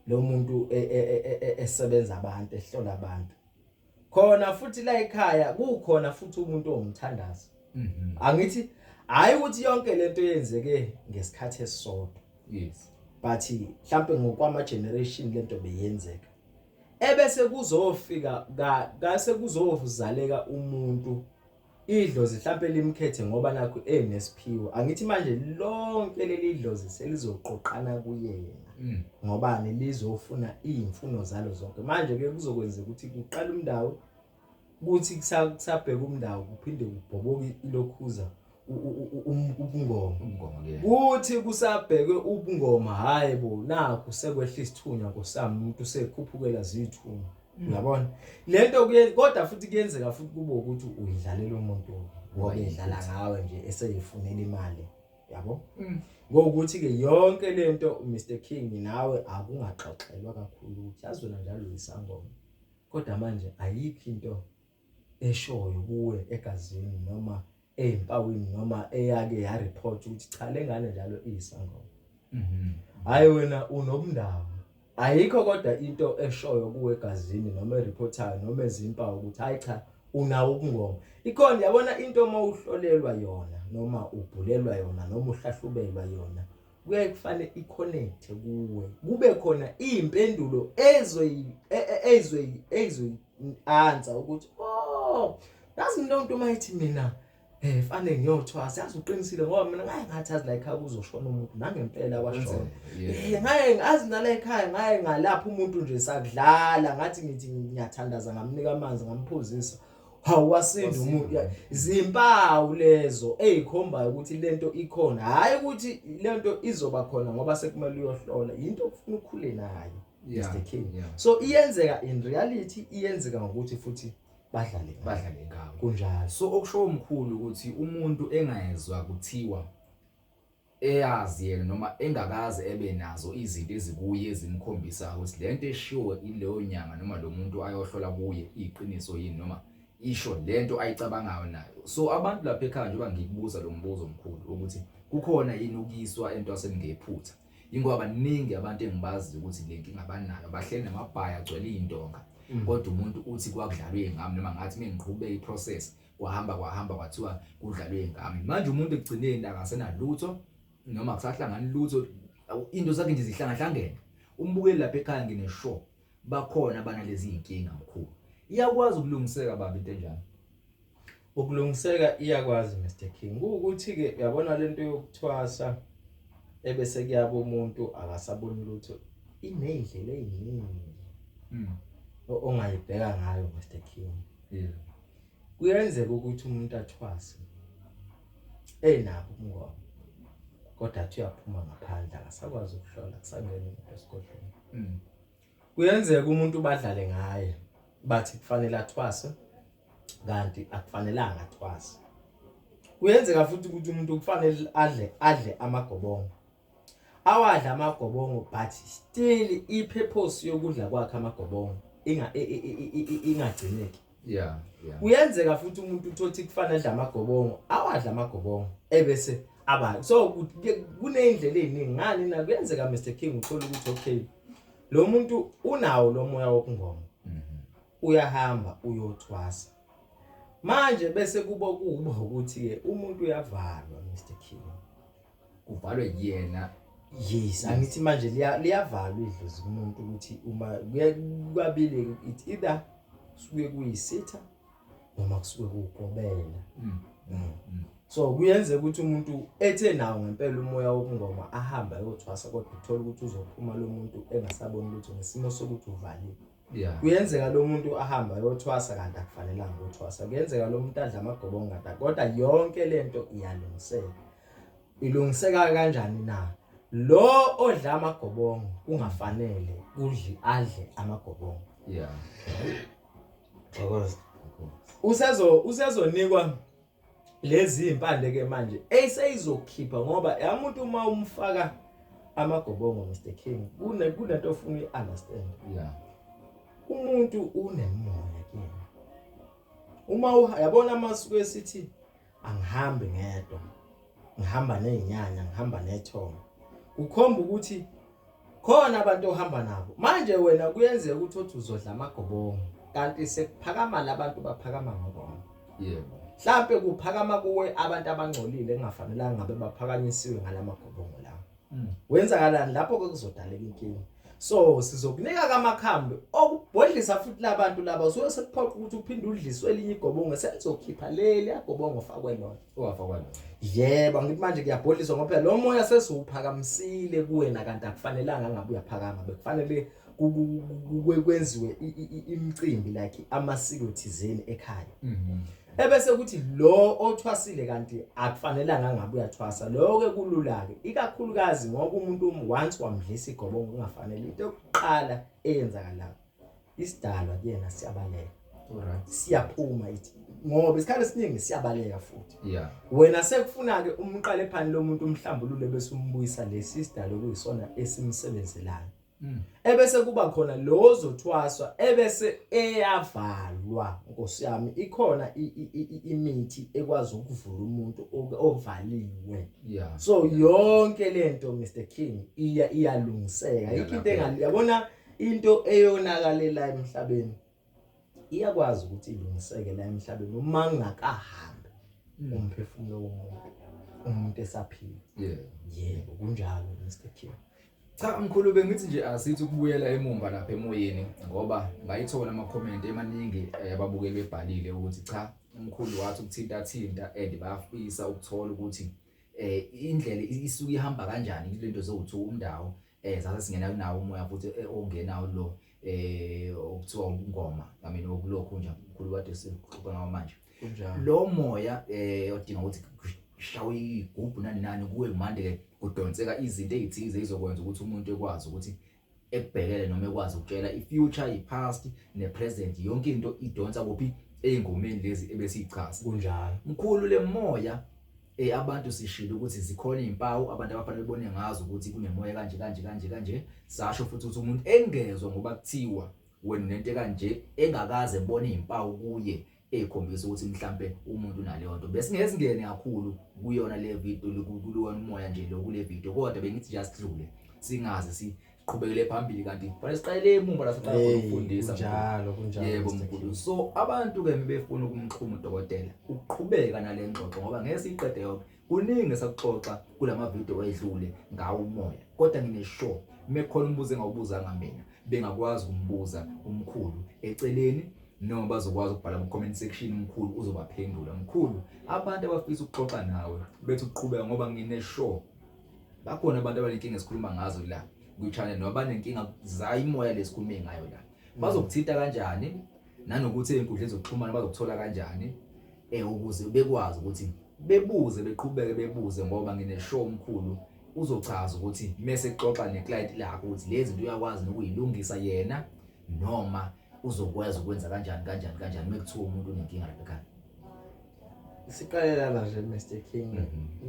Lo muntu esebenza abantu ehlola abantu. Khona futhi la ekhaya kukhona futhi umuntu ongumthandazi. Angithi hayi ukuthi yonke lento yenzeke ngesikhathi esisodwa. Yes. But mhlambe ngokwama generation lento beyenzeka. Ebese kuzofika ngase kuzovuzaleka umuntu idlozi mhlambe limkhethe ngoba nakho enesiphiwo. Angithi manje lonke leli dlozi selizoqoqana kuyena. Ngobani lizofuna izimfuno zalo zonke. Manje ke kuzokwenza ukuthi kuqala umndawo kuthi kusabheka umndawo kuphinde kubhoboke ilokhuza ubungoma. Kuthi kusabhekwe ubungoma hayibo nakho sekwehla isithunya nkosami umuntu sekhuphukela zithunya. Uyabona? Lento kodwa futhi kuyenzeka futhi kube ukuthi uyidlalela umuntu ngoba edlala ngawe nje eseyifunela imali. Yabo? Ngokuthi ke yonke lento Mr King nawe akungaxoxelwa kakhulu ukuthi yazona njalo isangoma. Kodwa manje ayikho into eshoyo kuwe egazini noma ezimpawini noma eyake ya report ukuthi cha lengane njalo isangoma. Hayi wena unomndaba. Ayikho kodwa into eshoyo kuwe egazini noma ereportayo noma ezimpawu ukuthi hayi cha unawo ubungoma. Ikhona yabona into mawuhlolelwa yona noma ubhulelwa yona noma uhlahlubelwa yona kuye kufanele iconnect kuwe kube khona izimpendulo ezwe answer ukuthi oh yazi into mayithi mina fanele ngiyothwasa yazi uqinisile ngoba mina ngaye ngathazi la ekhaya kuzoshona umuntu nangempela washona. Ngaye ngazi nala ekhaya ngaye ngalapha umuntu nje sakudlala ngathi ngithi ngiyathandaza ngamnika amanzi ngamphuzisa hawasinda umuntu izimpawu lezo ezikhomba ukuthi lento ikhona hayi ukuthi lento izoba khona ngoba sekumele uyohlola into okufuna ukukhule nayo Mr King. So iyenzeka in reality iyenzeka ngokuthi futhi badlale ngawo kunjalo. So okusho umkhulu ukuthi umuntu engayezwa kuthiwa eyazi yena noma engakaze ebe nazo izinto ezikuye ezimkhombisa ukuthi lento eshiwo ileyo nyanga noma lo muntu ayohlola kuye iqiniso yini noma isho lento ayicabangayo nayo. So abantu lapha ekhaya njengoba ngikubuza lo mbuzo omkhulu ukuthi kukhona yini ukuyiswa entwaseni ngephutha. Ingoba baningi abantu engibazi ukuthi le nkinga abanayo bahleli namabhaya agcwele indonga. Kodwa umuntu uthi kwakudlalwe ingami noma ngathi mengiqhubeke iprocess kwahamba kwathiwa kudlalwe ingami. Manje umuntu egcineni akasenalutho noma kusahlangana lutho into zakhe nje zihlangahlangene. Umbukeli lapha ekhaya ngine-show bakhona banalezi inkinga mkhulu. Iyakwazi ukulungiseka baba into enjani? Ukulungiseka iyakwazi Mr King. Ukuthi ke uyabona lento yokuthwasa ebese kuyaba umuntu akasaboni lutho inendlela eziningi. Ongayibheka ngayo Mr King. Yeah. Kuyenzeka ukuthi umuntu athwase enabo ubungoma. Kodwa athi uyaphuma ngaphandle akasakwazi ukuhlola kusangena umuntu esigodlweni. Kuyenzeka umuntu badlale ngaye bathi kufanele athwase kanti akufanelanga athwase. Kuyenzeka futhi ukuthi umuntu kufanele adle amagobongo. Awadla amagobongo but still ipurpose yokudla kwakhe amagobongo ingagcineki. Yeah. Kuyenzeka futhi umuntu uthothi kufanele adle amagobongo awadla amagobongo ebese aba so kuneyindlela eziningi ngani na kuyenzeka Mr King uthola ukuthi okay lo muntu unawo lo moya wokungoma. Uyahamba uyothwasa. Manje bese kuba ukuthi ke umuntu uyavalwa Mr King. Kuvalwe yena. Yes, angithi manje liyavalwa idlozi kumuntu ukuthi uma kwabile it either suke kuyisitha noma kusuke kugobela. So kuyenzeka ukuthi umuntu ethe nawo ngempela umoya wokungoma ahamba ayothwasa kodwa uthola ukuthi uzophuma lo muntu engasaboni ukuthi ngesimo sokuthi uvaliwe. Yeah. Kuyenzeka lo muntu ahamba ayothwasa kanti akufanelanga ukuthwasa. Kuyenzeka lo muntu adla amagobongo kanti kodwa yonke lento iyalungiseka. Ilungiseka kanjani na? Lo odla amagobongo kungafanele adle amagobongo. Yeah. Because usezonikwa lezi impande ke manje eseyizokhipha ngoba umuntu uma umfaka amagobongo Mr King kunento ofuna uunderstand. Yeah. Umuntu unemoya kuyena. Uma yabona masuku esithi angihambe ngedwa. Ngihamba nezinyanya, ngihamba nethonga. Ukhomba ukuthi khona abantu ohamba nabo. Manje wena kuyenzeka ukuthi othi uzodla amagobongo kanti sekuphakama labantu baphakama ngobongo. Yebo. Mhlawumbe kuphakama kuwe abantu abangcolile engafanelanga ngabe baphakanyisiwe ngalamagobongo lawo. Wenzakalani lapho ke kuzodaleka inkinga. So sizokunika kamakhambi okubhodlisa futhi labantu laba so sekuphoqa ukuthi uphinde udliswe elinye igobongo selizokhipha leli agobongo fakwe lona. Owafakwa lona. Yebo ngithi manje kuyabhodliswa ngoba phela lo moya sesiwuphakamisile kuwena kanti akufanelanga ngabe uyaphakama bekufanele kwenziwe imicimbi like amasiko thizeni ekhaya. Ebese ukuthi lo othwasile kanti akufanelanga ngabe uyathwasa lo ke kulula ke ikakhulukazi ngoba umuntu once wamdlisa igobongo kungafanele into yokuqala eyenzakalayo isidalwa kuyena siyabaleka. Alright. Siyaphuma ithi ngoba isikhathi esiningi siyabaleka futhi. Yeah. Wena sekufuna ke umqale phani lo muntu umhlambulule bese umbuyisa lesi sidalo kuyisona esimsebenzelayo. Ebese kuba khona lo zothwaswa ebese eyavalwa Nkosi yami ikhona imithi ekwazi ukuvula umuntu ovaliwe. Yeah. So yonke lento Mr King iyalungiseka. Ikinto yabona into eyonakalela emhlabeni iyakwazi ukuthi ilungiseke la emhlabeni uma ngakahambi umphefumulo womuntu esaphila. Yebo kunjalo Mr King. Cha mkhulu bengithi nje asithi ukubuyela emumva lapha emoyeni ngoba ngayithola ama comment emaningi ababukeli bebhalile ukuthi cha umkhulu wathi ukuthinta and bayafisa ukuthola ukuthi indlela isuke ihamba kanjani lento zokuthi umndawo sase singena nawo umoya futhi ongenawo lo okuthiwa ungoma okulokho nje mkhulu kade sikuxoxa ngawo manje lo moya odinga ukuthi shawe igubhu nani kuwe manje ke kudonseka izinto ezithize ezokwenza ukuthi umuntu ekwazi ukuthi ekubhekele noma ekwazi ukutshela ifuture ipast nepresent yonke into idonsa kuphi engomeni lezi ebesichaza kunjalo mkhulu lemoya abantu sishilo ukuthi zikhona izimpawu abantu abafanele bone ngazo ukuthi kunemoya kanje sasho futhi ukuthi umuntu engezwe ngoba kuthiwa wena nento kanje engakaze ebone izimpawu kuye ekhombisa ukuthi mhlambe umuntu unaleyo nto bese ngezingene kakhulu kuyona le video kulowana umoya nje lo kule video kodwa bengithi just dlule singaze siqhubekele phambili kanti fanele siqale emumva la siqala khona ukufundisa kunjalo yebo mkhulu so abantu ke befuna ukumxhuma udokotela uqhubeka nale ngxoxo ngoba ngeke siqede yonke kuningi esakuxoxa kulama video edlule ngawo umoya kodwa ngine sure mekhona umbuzo engawubuzanga mina bengakwazi ukumbuza umkhulu eceleni noma bazokwazi ukubhala mu comment section umkhulu uzobaphendula mkhulu abantu abafisa ukuxoxa nawe bethi uqhubeka ngoba ngine sure bakhona abantu abanenkinga esikhuluma ngazo la ku channel noma banenkinga zayi imoya lesikhulume ngayo la bazokuthinta kanjani nanokuthi ezinkundleni zokuxhumana bazokuthola kanjani ukuze bekwazi ukuthi bebuze beqhubeke bebuze ngoba ngine show omkhulu uzochaza ukuthi mase exoxa neclient lakho ukuthi lezi zinto uyakwazi ukuyilungisa yena noma uzokwazi ukwenza kanjani mekuthiwa umuntu unenkinga lapha ekhaya. Siqalela la nje Mr King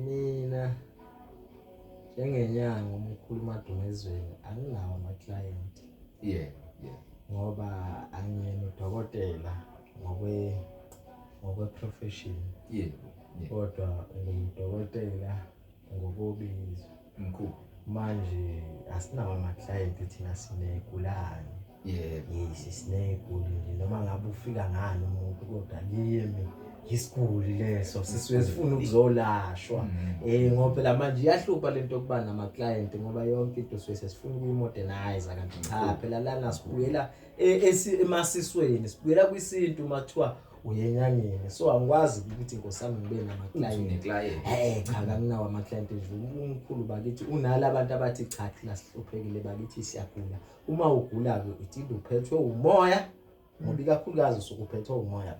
mina njengenyanga umkhulu Madumezweni anginawo ama client yeah ngoba angiyena udokotela ngokwe profession kodwa ngumdokotela ngokubizo mkhulu manje asinawo ama client thina sinegulane sineguli nje noma ngabe ufika ngani umuntu kodwa kimi isiguli leso sisuke sifuna ukuzolashwa ngoba phela manje iyahlupha lento kuba nama client ngoba yonke into sifuna ukuyimodernize kanti cha phela lana sibuyela emasisweni sibuyela kwisintu mathiwa uyenyangeni so angikwazi ukuthi inkosami ngibe nama client cha anginawo ama client nje umkhulu bakithi unala abantu abathi cha thina sihluphekile bakithi siyagula uma ugula ke uthi uphethwe umoya ngoba ikakhulukazi usukuphethwe umoya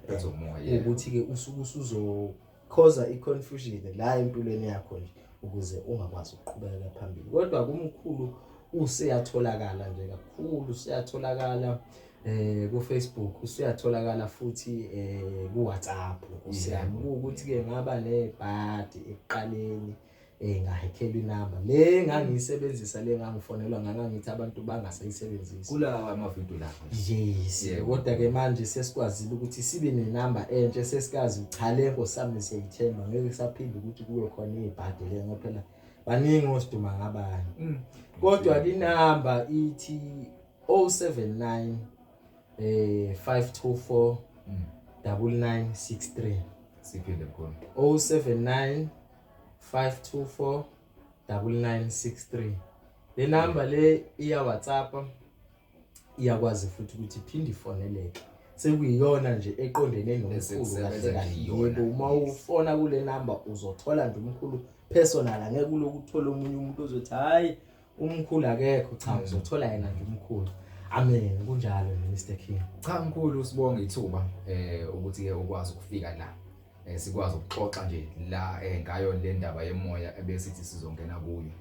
ukuthi ke usuku usuzo cause iconfusion la empilweni yakho nje ukuze ungakwazi ukuqhubeka phambili kodwa kumkhulu useyatholakala nje kakhulu useyatholakala ku Facebook useyatholakala futhi ku WhatsApp usiyabuka ukuthi ke ngaba nebhadi ekuqaleni ngahekhelwa inamba le ngangiyisebenzisa le ngangifonelwa ngangithi abantu bangasayisebenzisi kula ama video lapho yes kodwa ke manje sesikwazile ukuthi sibe nenamba entshe sesikazi cha le nkosami siyayithemba ngeke saphinde ukuthi kube khona ibhadi le ngoba phela baningi osiduma ngabanye kodwa linamba ithi 079 524 9963 siphinde khona 079 524 9963 le number le iya WhatsApp iyakwazi futhi ukuthi iphinde ifoneleke sekuyiyona nje eqondene nomkhulu kahle kahle yebo uma ufona kule number uzothola nje umkhulu personal angeke kulokuthola umunye umuntu ozothi hayi umkhulu akekho cha uzothola yena nje umkhulu amen kunjalo Mr King cha mkhulu sibonga ithuba ukuthi ke ukwazi ukufika la sikwazi ukuxoxa nje la ngayo le ndaba yemoya ebesithi sizongena kuyo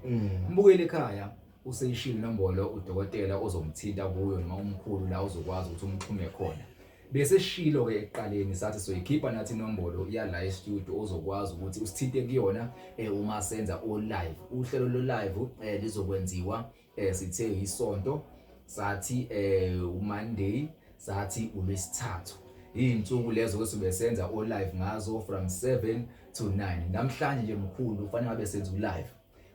mbukeli ekhaya useyishilo inombolo udokotela ozomthinta kuyo noma umkhulu la uzokwazi ukuthi umxhume khona bese shilo ke eqaleni sathi soyikhipha nathi inombolo ya la e-studio ozokwazi ukuthi usithinte kuyona uma senza o live uhlelo lo live lizokwenziwa sithe isonto sathi uMonday sathi uLwesithathu insuku lezo kwesibe senza o live ngazo from 7 to 9 namhlanje nje mkhulu ufanele ngabe senza u live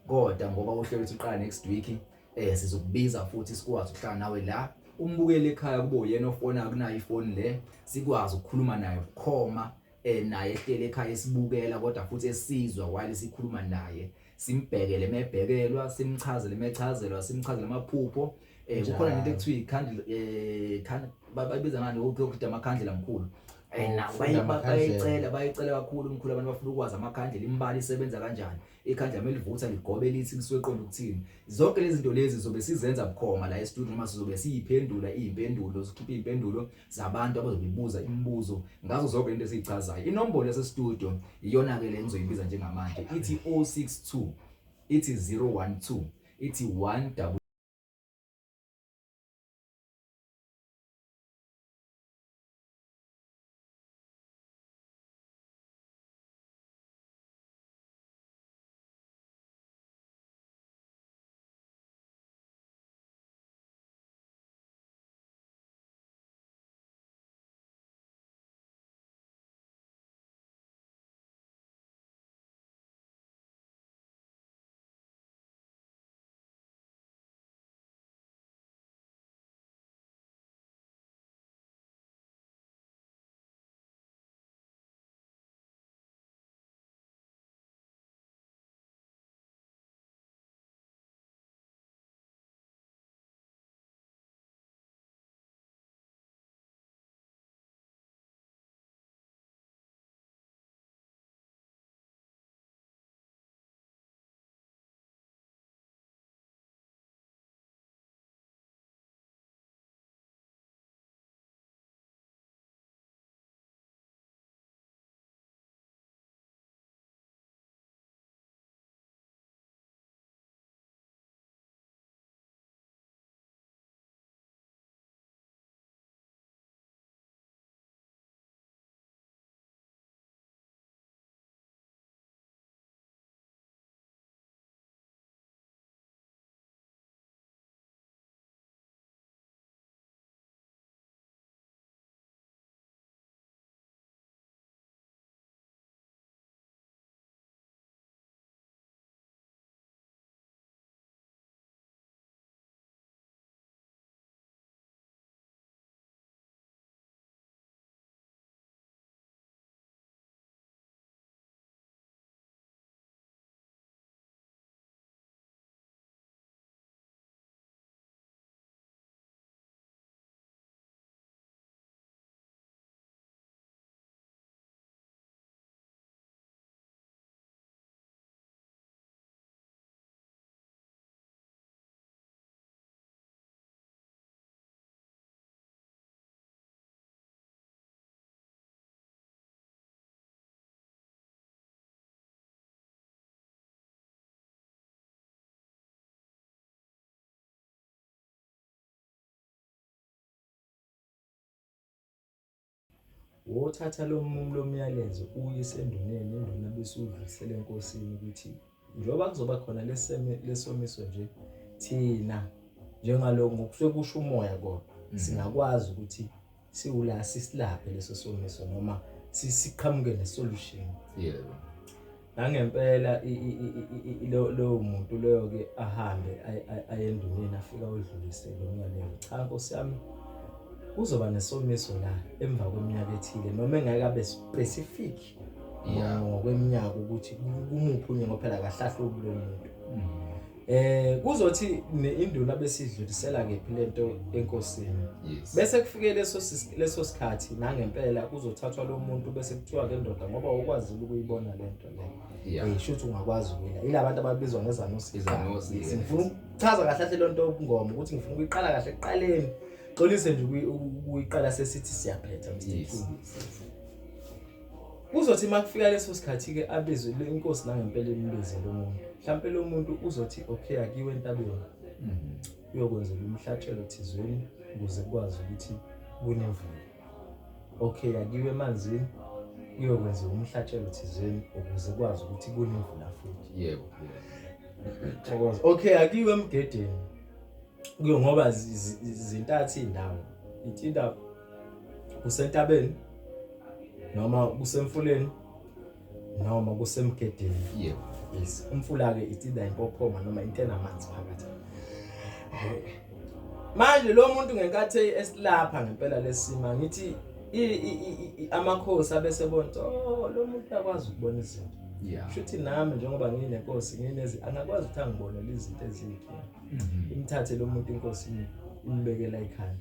kodwa ngoba uhlelo uqala next week sizokubiza futhi sikwazi ukuhlala nawe la umbukele ekhaya kubo yena ofona kunayo ifoni le sikwazi ukukhuluma naye bukhoma naye ehlele ekhaya esibukela kodwa futhi esizwa while sikhuluma naye simbhekele mebhekelwa simchazele mechazelwa simchazele amaphupho kukhona into ekuthiwa ikhandle bayibiza ngani ukuthi amakhandlela mkhulu bayicela kakhulu umkhulu abantu bafuna ukwazi amakhandlela imbali isebenza kanjani ikhandlela melivutha ligobe lithi lisuqonda ukuthini zonke lezi zinto lezi zobe sizenza bukhoma la e-studio noma sizobe siyiphendula izimpendulo sikhipha impendulo zabantu abazobibuza imibuzo ngazo zonke into esichazayo inombolo yase-studio iyona ke le ngizoyibiza njengamanje ithi 062 ithi 012 ithi 1 wothatha lo myalezo uyise enduneni, induna bese udlulisele enkosini ukuthi njoba kuzoba khona lesomiso nje thina njengalokho ngokusuke kusho umoya kodwa singakwazi ukuthi sisilaphe leso somiso noma siqhamuke nesolution. Yebo. Nangempela lo muntu loyo ke ahambe ayenduneni afika udlulise lo myalezo. Cha Nkosi yami kuzoba nesomiso la emva kweminyaka ethile noma engeke abe specific ngokweminyaka ukuthi kumuphi unyengo phela kahlahla okulo muntu. Kuzothi induna besidlulisela kephi lento enkosini. Bese kufike leso sikhathi nangempela kuzothathwa lo muntu bese kuthiwa ke ndoda ngoba ukwazi ukuyibona lento le. Shothi ungakwazi ukuyila. Ilabantu ababizwa ngezanosi. Ngifuna ukuchaza kahle lento ngoma ukuthi ngifuna ukuyiqala kahle ekuqaleni. Xolise nje ukuyiqala sesithi siyaphetha Mr. Kuzothi makufika leso sikhathi ke abizwe inkosi nangempela imbize lo muntu. Mhlawumbe lo muntu uzothi okay akiwe entabeni. Uyokwenza umhlatshelo thizweni ukuze kwazi ukuthi kunemvula. Okay akiwe emanzini uyokwenza umhlatshelo thizweni ukuze kwazi ukuthi kunemvula futhi. Yebo. Okay akiwe emgedeni. Kuyo ngoba zintathu indawo. Ithinta kusentabeni noma kusemfuleni noma kusemgedeni. Yebo. Yes. Umfula ke ithinta impophoma noma into enamanzi phakathi. Manje lo muntu ngenkathi esilapha ngempela lesima ngithi amakhosi abesebona lo muntu uyakwazi ukubona izinto. Shuthi nami njengoba nginenkosi angakwazi ukuthi angibone lezi zinto ezikho. Imthathe lo muntu inkosi imbekela ekhaya.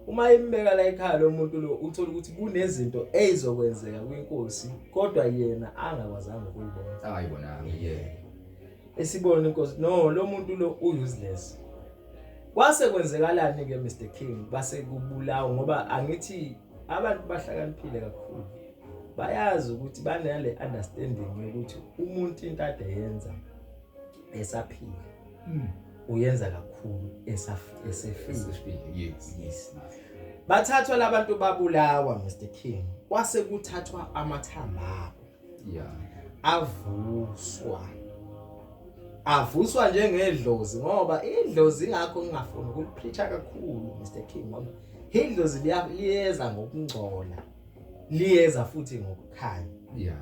Uma imbeka la ekhaya lo muntu lo uthola ukuthi kunezinto ezizokwenzeka kwinkosi kodwa yena angakwazanga ukuyibona. Ayibonanga. Esibona inkosi lo muntu lo useless. Kwase kwenzekalani ke Mr King base kubulawa ngoba angithi abantu bahlakaniphile kakhulu. Bayazi ukuthi banale understanding ukuthi umuntu into ade yenza esaphila. Uyenza kakhulu esefile. Yes. Bathathwa labantu babulawa Mr King. Kwase kuthathwa amathamba abo. Avuswa njengedlozi ngoba idlozi ingakho ngingafuni ukulipreacha kakhulu Mr King ngoba idlozi liyeza ngokungcola. Liyeza futhi ngokukhanya.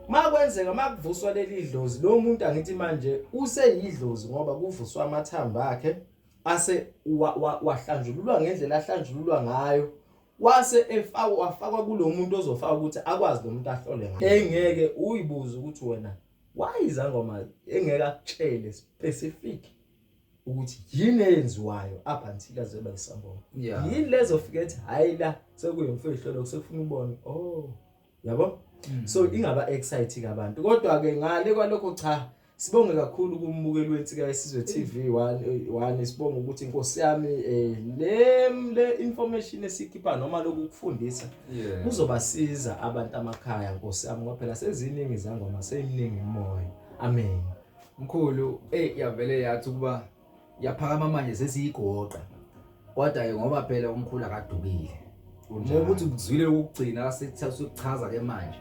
Makwenzeka makuvuswa leli dlozi lo muntu angithi manje useyidlozi ngoba kuvuswa amathamba akhe ase wahlanjululwa ngendlela ahlanjululwa ngayo wase wafakwa kulo muntu ozofaka ukuthi akwazi lo muntu ahlole ngayo. Engeke uyibuze ukuthi wena why izangoma engeke akutshele specific ukuthi yini eyenziwayo up until azoba isangoma. Yini lezo fika ethi hayi la sekuyimfihlo lokho sekufuna ubone yabo. So ingaba exciting abantu kodwa ke ngale kwalokho cha sibonge kakhulu kumbukeli wensika yesizwe TV 1 sibonga ukuthi inkosi yami le information esikhipha noma lokufundisa kuzobasiza abantu amakhaya nkosi yami ngoba phela seziningi izangoma seyiminingi imoya. Amen. Mkhulu yavele yathi ukuba yaphakama manje sesiyigoqa kodwa ngoba phela umkhulu akadukile. Ngokuthi ukuzwile ukugcina sekuchaza ke manje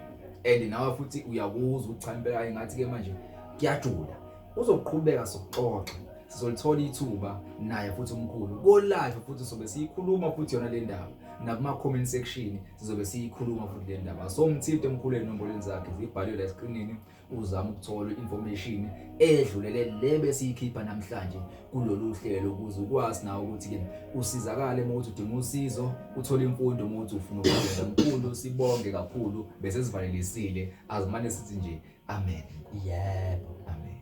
nawe futhi uyakuzwa uchanibela engathi ke manje kuyajula uzoqhubeka sokuxoxa sizolithola ithuba naye futhi umkhulu ko live futhi sobe siyikhuluma futhi yona le ndaba nakuma comment section sizobe siyikhuluma futhi le ndaba. So umthinte emkhulu enombolweni zakhe zibhaliwe la screenini uzama ukuthola information edlulele le besiyikhipha namhlanje kulolu hlelo ukuze ukwazi nawe ukuthi ke usizakale uma uthi udinga usizo uthola imfundo uma uthi ufuna ukwenza. Mkhulu sibonge kakhulu bese sivalelisile azimane sithi nje amen. Yebo. Amen.